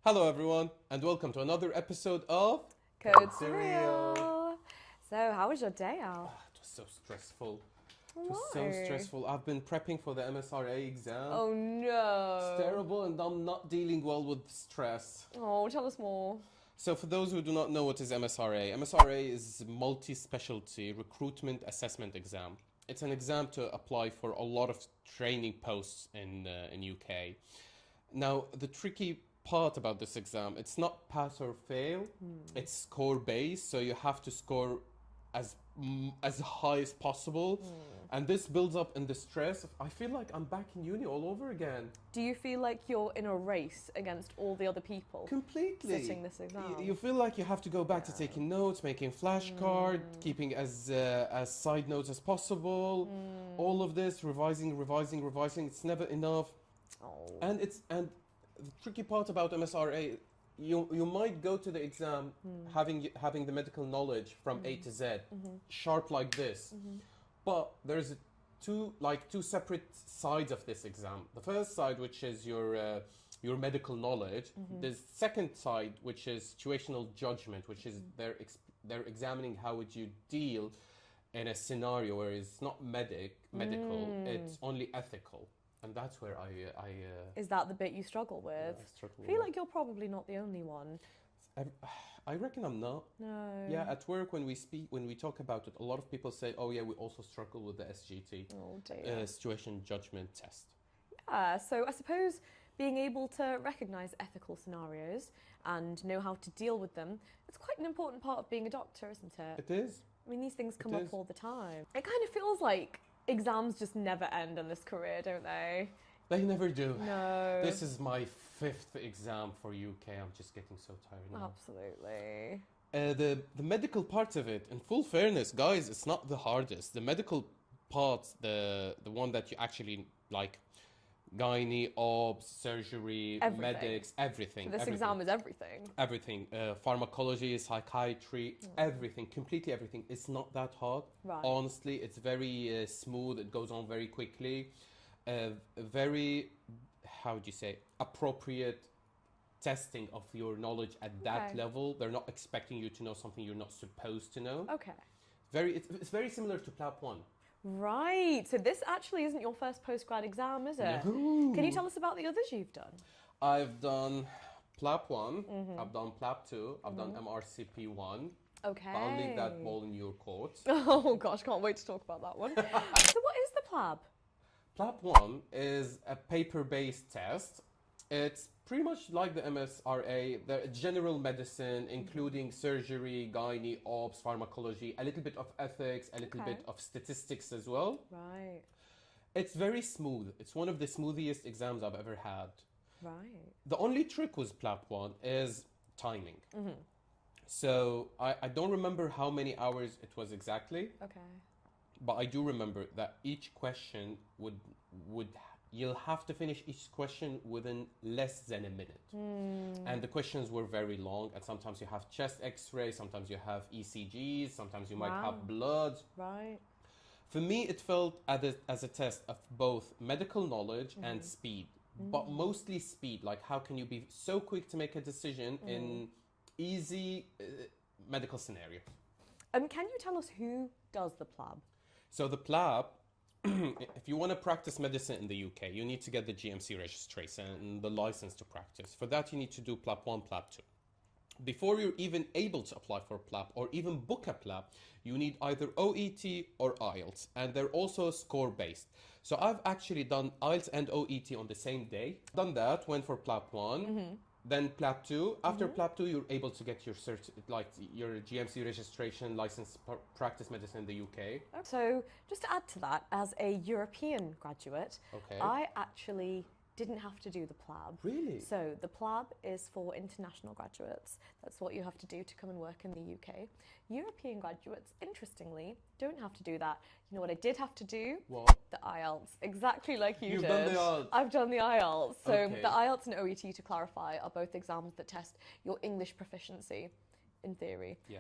Hello everyone, and welcome to another episode of Code Surreal. So, how was your day out? It was so stressful. It Why? was so stressful. I've been prepping for the MSRA exam. Oh no. It's terrible, and I'm not dealing well with stress. Oh, tell us more. So, for those who do not know what is MSRA, MSRA is multi-specialty recruitment assessment exam. It's an exam to apply for a lot of training posts in UK. Now, the tricky part about this exam, it's not pass or fail. It's score based, so you have to score as high as possible, and this builds up in the stress. I feel like I'm back in uni all over again. Do you feel like you're in a race against all the other people Completely. sitting this exam? You feel like you have to go back to taking notes, making flashcard, keeping as side notes as possible. All of this, revising. It's never enough. Oh. And the tricky part about MSRA, you might go to the exam having the medical knowledge from A to Z, sharp like this, but there's two separate sides of this exam. The first side, which is your medical knowledge. The second side, which is situational judgment, which is they're examining how would you deal in a scenario where it's not medical, it's only ethical. And that's where I Is that the bit you struggle with? I struggle I feel with like you're probably not the only one. I reckon I'm not. No. Yeah, at work when we talk about it, a lot of people say, "Oh yeah, we also struggle with the SGT, Oh dear. situation judgment test." Yeah, so I suppose being able to recognise ethical scenarios and know how to deal with them, it's quite an important part of being a doctor, isn't it? It is. I mean, these things come It up is. all the time. It kind of feels like exams just never end in this career, don't they? They never do. No. This is my 5th exam for UK. I'm just getting so tired now. Absolutely. The medical part of it, in full fairness, guys, it's not the hardest. The medical part, the one that you actually like, gynae, obs, surgery, Everything. medics, everything. This everything. exam is everything. Everything, pharmacology, psychiatry, everything, completely everything. It's not that hard. Right. Honestly, it's very smooth. It goes on very quickly. Very, how would you say, appropriate testing of your knowledge at that Okay. level. They're not expecting you to know something you're not supposed to know. Okay. It's very similar to PLAP 1. Right. So this actually isn't your first postgrad exam, is it? No. Can you tell us about the others you've done? I've done PLAP 1, I've done PLAP 2, I've done MRCP1. Okay. But I'll leave that ball in your court. Oh gosh, can't wait to talk about that one. So what is the PLAB? PLAP 1 is a paper-based test. It's pretty much like the MSRA, the general medicine, including surgery, gynae, obs, pharmacology, a little bit of ethics, a little bit of statistics as well. Right. It's very smooth. It's one of the smoothest exams I've ever had. Right. The only trick with PLAP 1 is timing. So I don't remember how many hours it was exactly, Okay. but I do remember that each question would you'll have to finish each question within less than a minute. And the questions were very long, and sometimes you have chest x-ray, sometimes you have ECGs, sometimes you might Wow. have blood. Right. For me, it felt as a test of both medical knowledge and speed, but mostly speed. Like, how can you be so quick to make a decision in easy medical scenarios? Can you tell us who does the PLAB? So the PLAB, if you want to practice medicine in the UK, you need to get the GMC registration and the license to practice. For that, you need to do PLAB 1, PLAB 2. Before you're even able to apply for PLAB or even book a PLAB, you need either OET or IELTS, and they're also score-based. So I've actually done IELTS and OET on the same day. Done that, went for PLAB 1, then PLAB 2. After PLAB 2, you're able to get your your GMC registration license practice medicine in the UK. So just to add to that, as a European graduate, Okay. I actually didn't have to do the PLAB. Really? So the PLAB is for international graduates. That's what you have to do to come and work in the UK. European graduates, interestingly, don't have to do that. You know what I did have to do? What? The IELTS, exactly like you You've did. done the IELTS. I've done the IELTS. So Okay. the IELTS and OET, to clarify, are both exams that test your English proficiency, in theory. Yeah.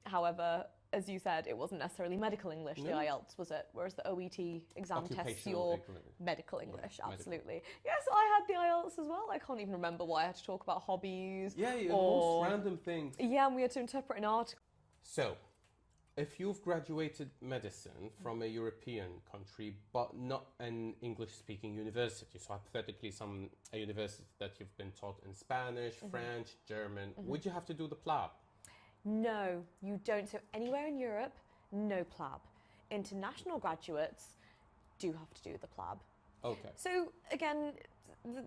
However, as you said, it wasn't necessarily medical English, the No. IELTS, was it? Whereas the OET exam tests Occupational your English. medical English, medical. absolutely. Yes, I had the IELTS as well. I can't even remember why I had to talk about hobbies. Yeah, the or... most random things. Yeah, and we had to interpret an article. So, if you've graduated medicine from a European country, but not an English-speaking university, so hypothetically a university that you've been taught in Spanish, French, German, would you have to do the PLAB? No, you don't. So anywhere in Europe, no PLAB. International graduates do have to do the PLAB. Okay. So again,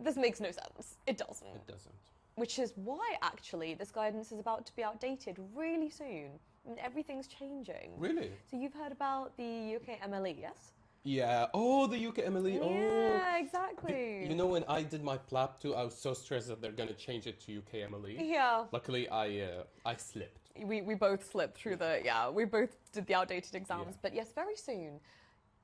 this makes no sense. It doesn't. It doesn't. Which is why, actually, this guidance is about to be outdated really soon. I mean, everything's changing. Really? So you've heard about the UK MLE, yes? Yeah. Oh, the UK MLE. Yeah, exactly. You know, when I did my PLAB too, I was so stressed that they're going to change it to UK MLE. Yeah. Luckily, I slipped. We both slipped through we both did the outdated exams. Yeah. But yes, very soon,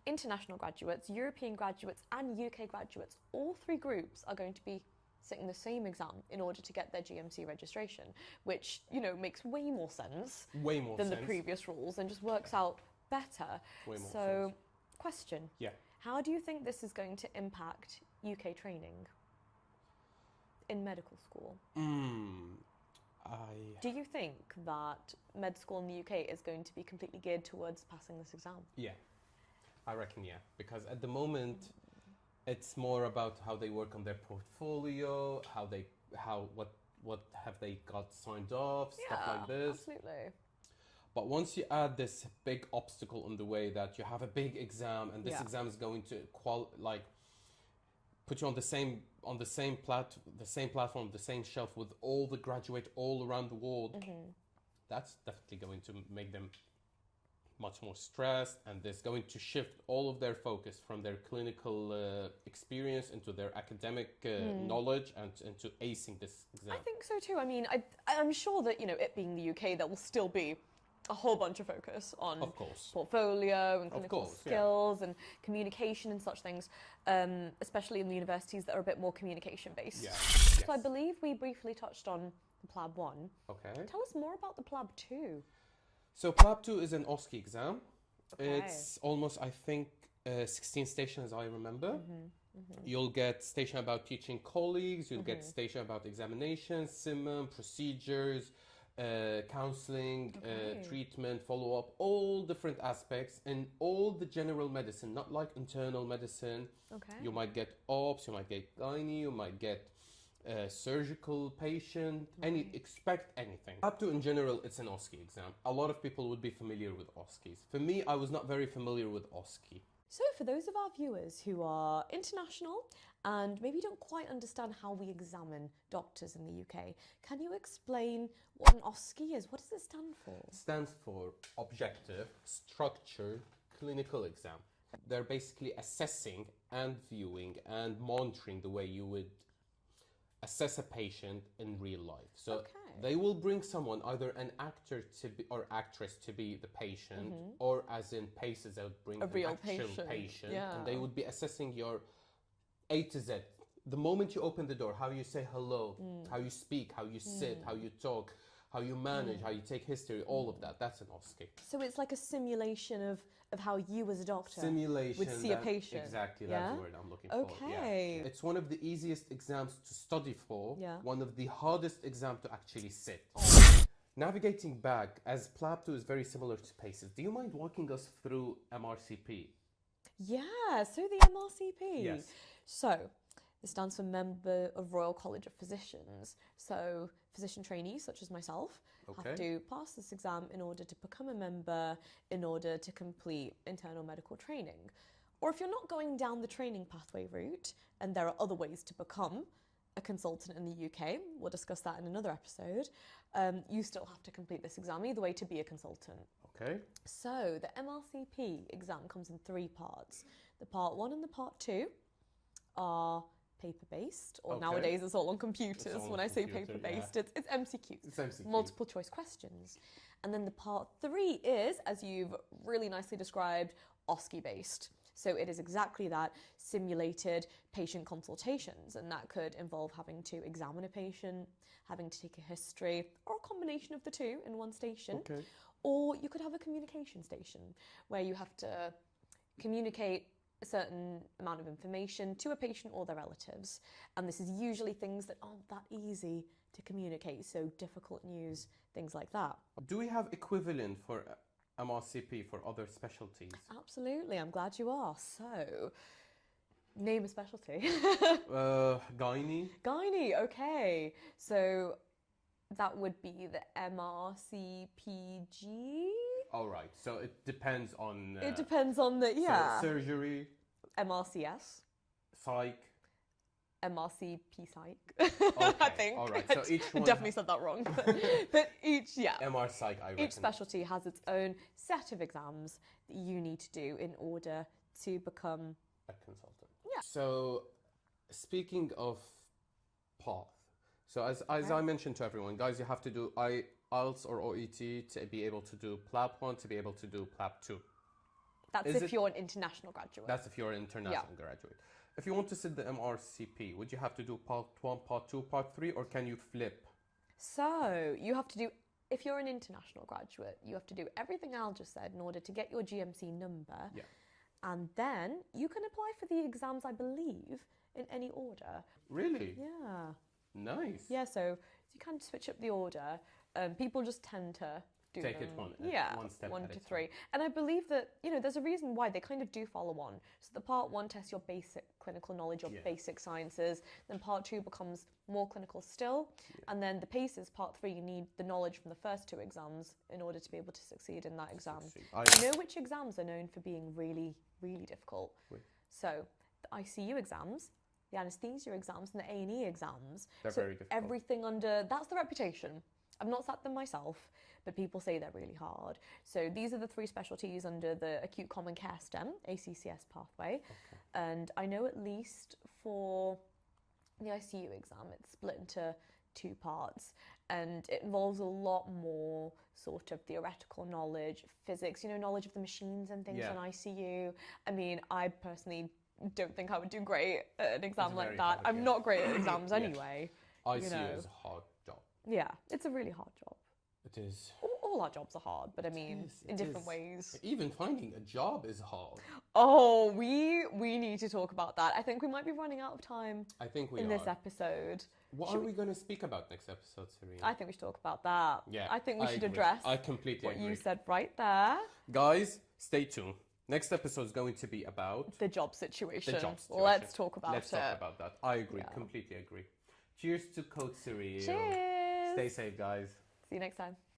international graduates, European graduates, and UK graduates, all three groups are going to be sitting the same exam in order to get their GMC registration, which, you know, makes way more sense Way more than sense. the previous rules and just works out better. Way more So, sense. question. Yeah. How do you think this is going to impact UK training in medical school? Do you think that med school in the UK is going to be completely geared towards passing this exam? Yeah, I reckon, yeah. Because at the moment, it's more about how they work on their portfolio, what have they got signed off, stuff like this. Absolutely. But once you add this big obstacle on the way that you have a big exam and this exam is going to put you on the same platform, the same shelf with all the graduate all around the world, that's definitely going to make them much more stressed, and there's going to shift all of their focus from their clinical experience into their academic knowledge and into acing this exam. I think so too. I mean, I'm sure that, you know, it being the UK, there will still be a whole bunch of focus on Of course. portfolio and clinical course, skills and communication and such things, especially in the universities that are a bit more communication based. Yeah. So I believe we briefly touched on the PLAB 1. Okay. Tell us more about the PLAB 2. So PLAB 2 is an OSCE exam. Okay. It's almost, I think, 16 stations, I remember. You'll get station about teaching colleagues, you'll get station about examinations, simum, procedures, counseling, treatment, follow-up, all different aspects, and all the general medicine, not like internal medicine. Okay. You might get ops, you might get gynae, you might get surgical patient, expect anything. Up to in general, it's an OSCE exam. A lot of people would be familiar with OSCEs. For me, I was not very familiar with OSCE. So for those of our viewers who are international and maybe don't quite understand how we examine doctors in the UK, can you explain what an OSCE is? What does it stand for? It stands for Objective, Structured, Clinical Exam. They're basically assessing and viewing and monitoring the way you would assess a patient in real life. So they will bring someone, either an actor to be, or actress to be the patient, or as in PACES, they would bring an real actual patient. and they would be assessing your A to Z. The moment you open the door, how you say hello, how you speak, how you sit, how you talk, how you manage, how you take history, all of that. That's an OSCE. So it's like a simulation of how you as a doctor Simulation would see a patient. Exactly, Yeah? that's the word I'm looking for. Okay. Yeah. It's one of the easiest exams to study for, Yeah. one of the hardest exams to actually sit. Navigating back, as PLAB 2 is very similar to PACES, do you mind walking us through MRCP? Yeah, so the MRCP. Yes. So this stands for Member of Royal College of Physicians. So physician trainees such as myself have to pass this exam in order to become a member, in order to complete internal medical training. Or if you're not going down the training pathway route, and there are other ways to become a consultant in the UK, we'll discuss that in another episode, you still have to complete this exam either way to be a consultant. Okay. So the MRCP exam comes in 3 parts. The part 1 and the part 2 are paper-based, or nowadays it's all on computers. When I say paper-based, it's MCQs, It's MCQ. multiple choice questions. And then the part 3 is, as you've really nicely described, OSCE-based. So it is exactly that, simulated patient consultations, and that could involve having to examine a patient, having to take a history, or a combination of the two in one station. Okay. Or you could have a communication station where you have to communicate a certain amount of information to a patient or their relatives. And this is usually things that aren't that easy to communicate, so difficult news, things like that. Do we have equivalent for MRCP for other specialties? Absolutely, I'm glad you asked. So, name a specialty. Gynae? Gynae, okay. So that would be the MRCPG. All right, so it depends on... it depends on the, yeah. So surgery? MRCS. Psych? MRCP Psych, Okay, I think. all right, so each one... I definitely said that wrong. But each, yeah. MR Psych, I reckon. Each specialty has its own set of exams that you need to do in order to become... a consultant. Yeah. So, speaking of path, so as I mentioned to everyone, guys, you have to do IELTS or OET to be able to do PLAB 1, to be able to do PLAB 2. That's if you're an international graduate. That's if you're an international graduate. If you want to sit the MRCP, would you have to do part 1, part 2, part 3, or can you flip? So, you have to do, if you're an international graduate, you have to do everything Al just said in order to get your GMC number. Yeah. And then you can apply for the exams, I believe, in any order. Really? Yeah. Nice. Yeah, so you can switch up the order. People just tend to do Take them, it one step one at to a three. time. And I believe that, there's a reason why they kind of do follow on. So the part 1 tests your basic clinical knowledge of basic sciences. Then part 2 becomes more clinical still. Yeah. And then the PACES, part 3, you need the knowledge from the first 2 exams in order to be able to succeed in that exam. You know which exams are known for being really, really difficult? Oui. So the ICU exams, the anaesthesia exams, and the A&E exams. They're very difficult. Everything that's the reputation. I've not sat them myself, but people say they're really hard. So these are the 3 specialties under the Acute Common Care STEM, ACCS pathway. Okay. And I know at least for the ICU exam, it's split into 2 parts. And it involves a lot more sort of theoretical knowledge, physics, knowledge of the machines and things on ICU. I mean, I personally don't think I would do great at an exam like that. I'm not great at exams anyway. ICU is a hard job. Yeah, it's a really hard job. It is. All our jobs are hard, but I mean, in different ways. Even finding a job is hard. Oh, we need to talk about that. I think we might be running out of time. I think we in this episode. What are we going to speak about next episode, Serena? I think we should talk about that. Yeah, I think we should address I completely what agree. you said right there. Guys, stay tuned. Next episode is going to be about the job situation. The job situation. Let's talk about it. Let's talk about that. I agree, completely agree. Cheers to Code Cyril. Cheers. Stay safe, guys. See you next time.